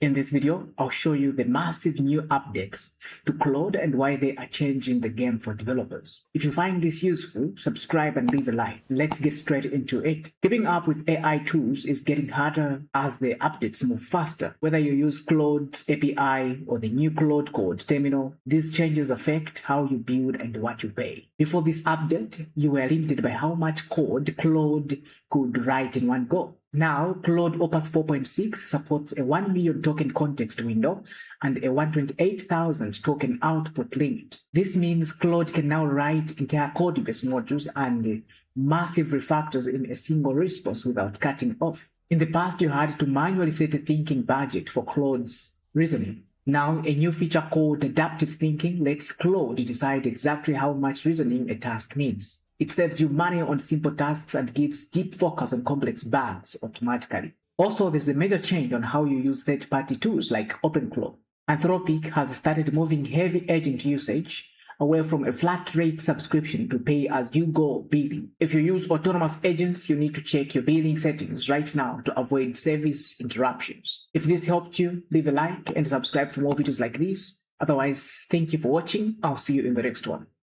In this video, I'll show you the massive new updates to Claude and why they are changing the game for developers. If you find this useful, subscribe and leave a like. Let's get straight into it. Keeping up with AI tools is getting harder as the updates move faster. Whether you use Claude's API or the new Claude Code terminal, these changes affect how you build and what you pay. Before this update, you were limited by how much code Claude could write in one go. Now, Claude Opus 4.6 supports a 1 million token context window and a 128,000 token output limit. This means Claude can now write entire code-based modules and massive refactors in a single response without cutting off. In the past, you had to manually set a thinking budget for Claude's reasoning. Now, a new feature called adaptive thinking lets Claude decide exactly how much reasoning a task needs. It saves you money on simple tasks and gives deep focus on complex bugs automatically. Also, there's a major change on how you use third-party tools like OpenClaw. Anthropic has started moving heavy agent usage away from a flat-rate subscription to pay-as-you-go billing. If you use autonomous agents, you need to check your billing settings right now to avoid service interruptions. If this helped you, leave a like and subscribe for more videos like this. Otherwise, thank you for watching. I'll see you in the next one.